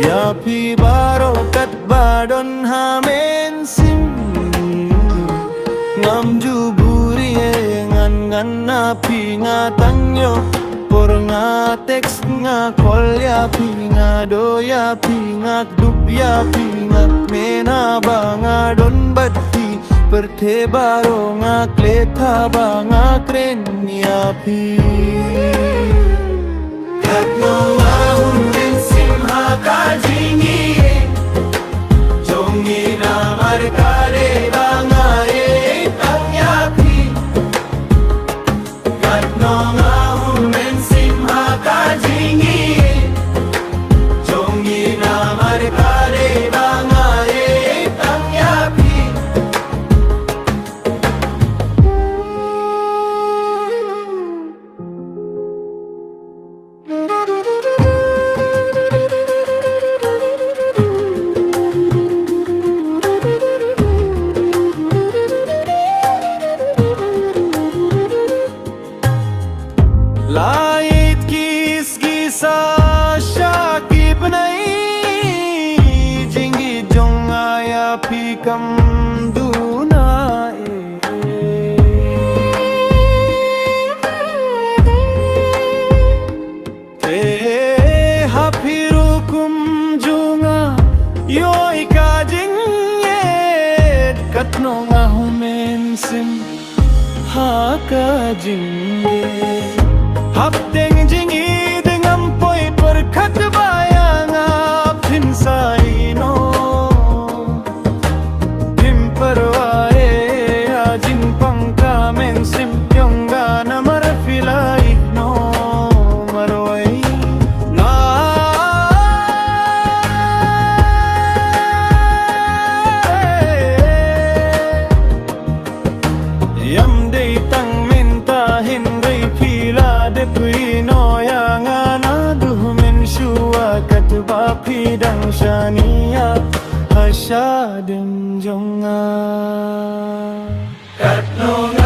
Ya pi barokat badon hamen sim ngam juburi ngan na pi ngatanyo por nga text nga call ya pi nga do ya pi nga dup ya pi nga mena ba nga don batti perte baro nga kletha ba nga kren ya pi katno mahun din simha ka jingi jongi na markare ba nga tang ya pi katno mahun din simha ka jingi jongi na markare ba nga tang ya pi Lait kis gisa shakib nahi jingi jong aya pikam duna te hapirukum junga yoi ka jinge katno nga humen sim ha ka jinge hap deng jingi dengan poi perkat bayang apin saino tim perwae ajin pangka men sim yong gana marfilai no marwai na yam dei tang minta hindai pila de puino yang anaduh men shua katba pidang shania hashaden jonga katno